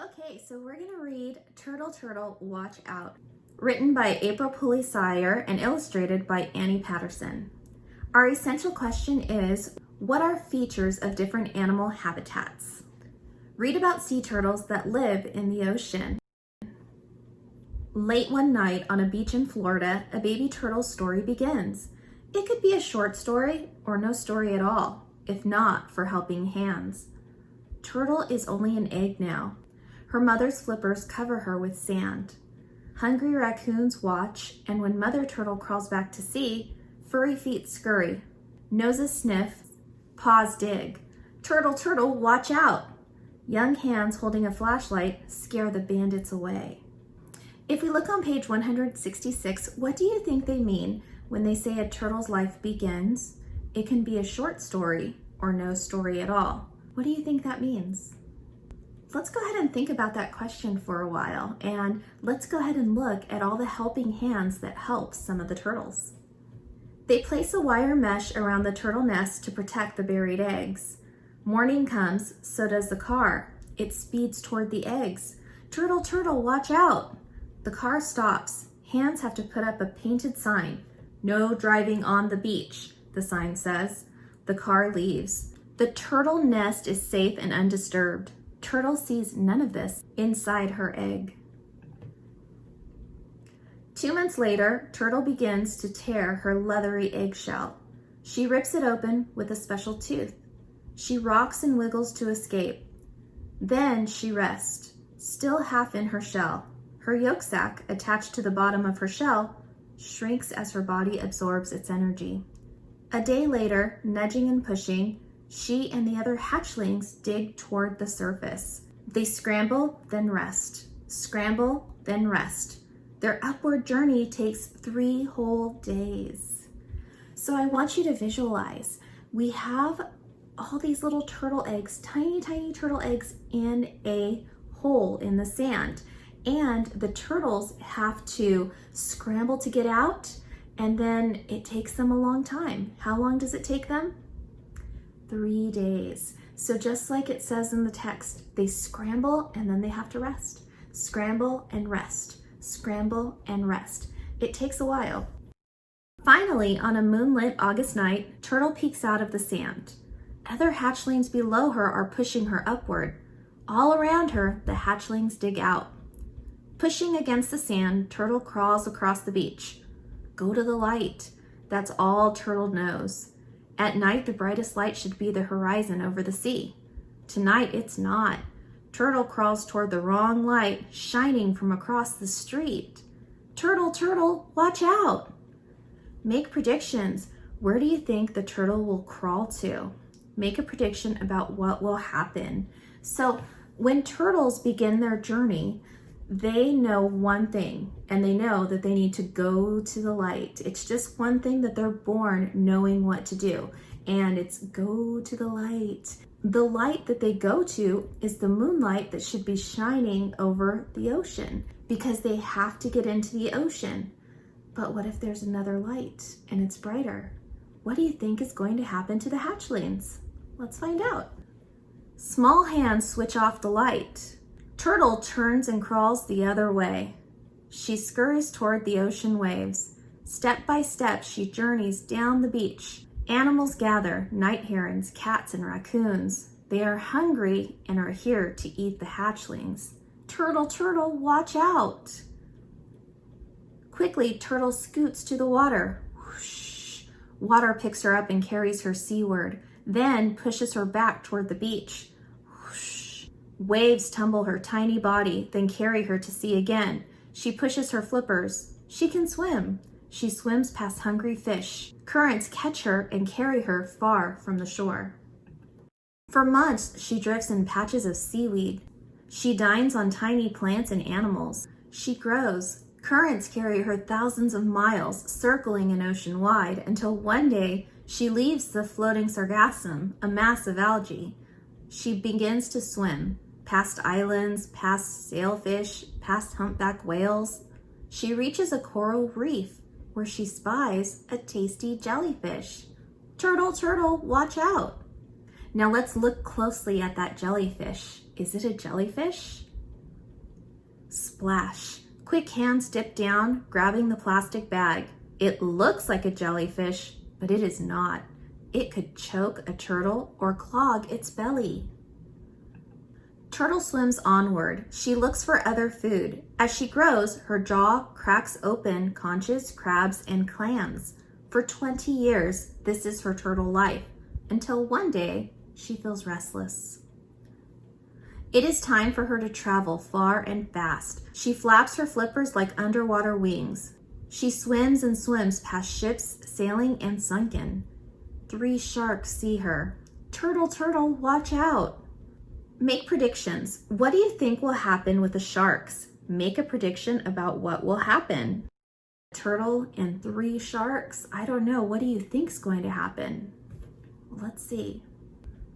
Okay, so we're going to read Turtle, Turtle, Watch Out, written by April Pulley Sire and illustrated by Annie Patterson. Our essential question is, what are features of different animal habitats? Read about sea turtles that live in the ocean. Late one night on a beach in Florida, a baby turtle's story begins. It could be a short story or no story at all, if not for helping hands. Turtle is only an egg now. Her mother's flippers cover her with sand. Hungry raccoons watch, and when Mother Turtle crawls back to sea, furry feet scurry. Noses sniff, paws dig. Turtle, turtle, watch out! Young hands holding a flashlight scare the bandits away. If we look on page 166, what do you think they mean when they say a turtle's life begins? It can be a short story or no story at all. What do you think that means? Let's go ahead and think about that question for a while, and let's go ahead and look at all the helping hands that help some of the turtles. They place a wire mesh around the turtle nest to protect the buried eggs. Morning comes, so does the car. It speeds toward the eggs. Turtle, turtle, watch out! The car stops. Hands have to put up a painted sign. No driving on the beach, the sign says. The car leaves. The turtle nest is safe and undisturbed. Turtle sees none of this inside her egg. 2 months later, Turtle begins to tear her leathery eggshell. She rips it open with a special tooth. She rocks and wiggles to escape. Then she rests, still half in her shell. Her yolk sac, attached to the bottom of her shell, shrinks as her body absorbs its energy. A day later, nudging and pushing, she and the other hatchlings dig toward the surface. They scramble, then rest. Scramble, then rest. Their upward journey takes 3 whole days. So I want you to visualize. We have all these little turtle eggs, tiny, tiny turtle eggs in a hole in the sand. And the turtles have to scramble to get out, and then it takes them a long time. How long does it take them? 3 days. So just like it says in the text, they scramble and then they have to rest. Scramble and rest. Scramble and rest. It takes a while. Finally, on a moonlit August night, Turtle peeks out of the sand. Other hatchlings below her are pushing her upward. All around her, the hatchlings dig out. Pushing against the sand, Turtle crawls across the beach. Go to the light. That's all Turtle knows. At night, the brightest light should be the horizon over the sea. Tonight, it's not. Turtle crawls toward the wrong light, shining from across the street. Turtle, turtle, watch out! Make predictions. Where do you think the turtle will crawl to? Make a prediction about what will happen. So when turtles begin their journey, they know one thing, and they know that they need to go to the light. It's just one thing that they're born knowing what to do, and it's go to the light. The light that they go to is the moonlight that should be shining over the ocean, because they have to get into the ocean. But what if there's another light and it's brighter? What do you think is going to happen to the hatchlings? Let's find out. Small hands switch off the light. Turtle turns and crawls the other way. She scurries toward the ocean waves. Step by step, she journeys down the beach. Animals gather, night herons, cats, and raccoons. They are hungry and are here to eat the hatchlings. Turtle, turtle, watch out! Quickly, Turtle scoots to the water. Whoosh! Water picks her up and carries her seaward, then pushes her back toward the beach. Waves tumble her tiny body, then carry her to sea again. She pushes her flippers. She can swim. She swims past hungry fish. Currents catch her and carry her far from the shore. For months, she drifts in patches of seaweed. She dines on tiny plants and animals. She grows. Currents carry her thousands of miles, circling an ocean wide, until one day she leaves the floating sargassum, a mass of algae. She begins to swim. Past islands, past sailfish, past humpback whales. She reaches a coral reef where she spies a tasty jellyfish. Turtle, turtle, watch out! Now let's look closely at that jellyfish. Is it a jellyfish? Splash! Quick hands dip down, grabbing the plastic bag. It looks like a jellyfish, but it is not. It could choke a turtle or clog its belly. Turtle swims onward. She looks for other food. As she grows, her jaw cracks open conches, crabs, and clams. For 20 years, this is her turtle life, until one day she feels restless. It is time for her to travel far and fast. She flaps her flippers like underwater wings. She swims and swims past ships sailing and sunken. 3 sharks see her. Turtle, turtle, watch out! Make predictions. What do you think will happen with the sharks? Make a prediction about what will happen. Turtle and 3 sharks? I don't know. What do you think's going to happen? Let's see.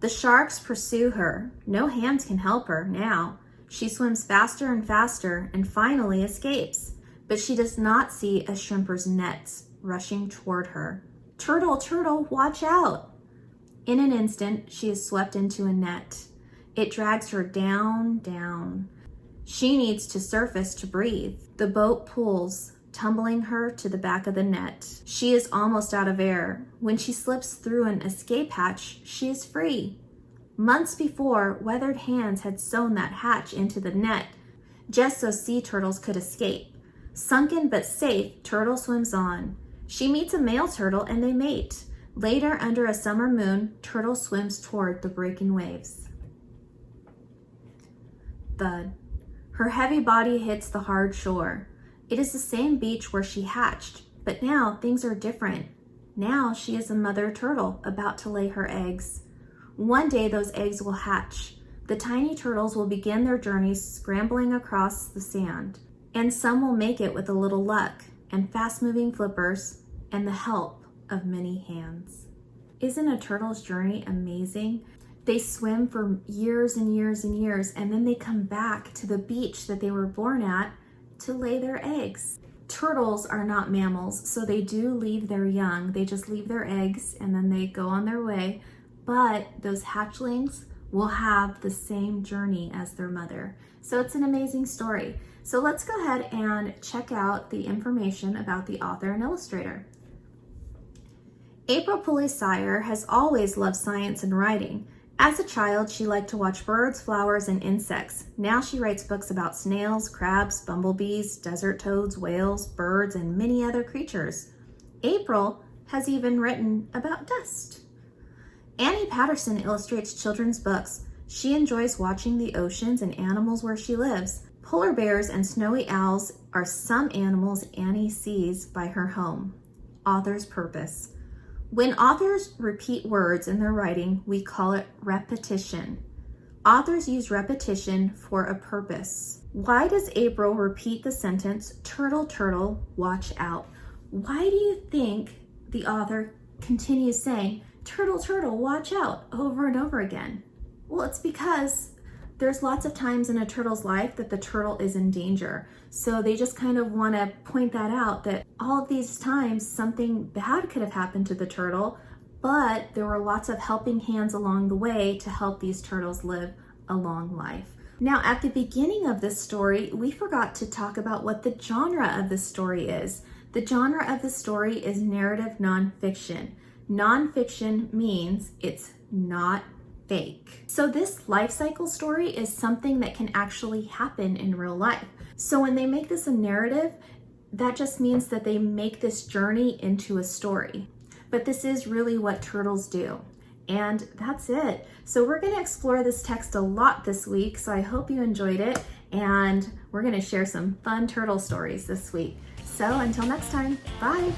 The sharks pursue her. No hands can help her now. She swims faster and faster and finally escapes. But she does not see a shrimper's nets rushing toward her. Turtle, turtle, watch out! In an instant, she is swept into a net. It drags her down, down. She needs to surface to breathe. The boat pulls, tumbling her to the back of the net. She is almost out of air. When she slips through an escape hatch, she is free. Months before, weathered hands had sewn that hatch into the net, just so sea turtles could escape. Sunken but safe, Turtle swims on. She meets a male turtle and they mate. Later, under a summer moon, Turtle swims toward the breaking waves. Thud. Her heavy body hits the hard shore. It is the same beach where she hatched, but now things are different. Now she is a mother turtle about to lay her eggs. One day those eggs will hatch. The tiny turtles will begin their journeys scrambling across the sand, and some will make it with a little luck and fast-moving flippers and the help of many hands. Isn't a turtle's journey amazing? They swim for years and years and years, and then they come back to the beach that they were born at to lay their eggs. Turtles are not mammals, so they do leave their young. They just leave their eggs and then they go on their way. But those hatchlings will have the same journey as their mother. So it's an amazing story. So let's go ahead and check out the information about the author and illustrator. April Pulley Sire has always loved science and writing. As a child, she liked to watch birds, flowers, and insects. Now she writes books about snails, crabs, bumblebees, desert toads, whales, birds, and many other creatures. April has even written about dust. Annie Patterson illustrates children's books. She enjoys watching the oceans and animals where she lives. Polar bears and snowy owls are some animals Annie sees by her home. Author's purpose. When authors repeat words in their writing, we call it repetition. Authors use repetition for a purpose. Why does April repeat the sentence, turtle, turtle, watch out? Why do you think the author continues saying, turtle, turtle, watch out, over and over again? Well, it's because there's lots of times in a turtle's life that the turtle is in danger. So they just kind of want to point that out, that all of these times something bad could have happened to the turtle, but there were lots of helping hands along the way to help these turtles live a long life. Now, at the beginning of this story, we forgot to talk about what the genre of the story is. The genre of the story is narrative nonfiction. Nonfiction means it's not fake. So this life cycle story is something that can actually happen in real life. So when they make this a narrative, that just means that they make this journey into a story. But this is really what turtles do. And that's it. So we're going to explore this text a lot this week. So I hope you enjoyed it. And we're going to share some fun turtle stories this week. So until next time, bye.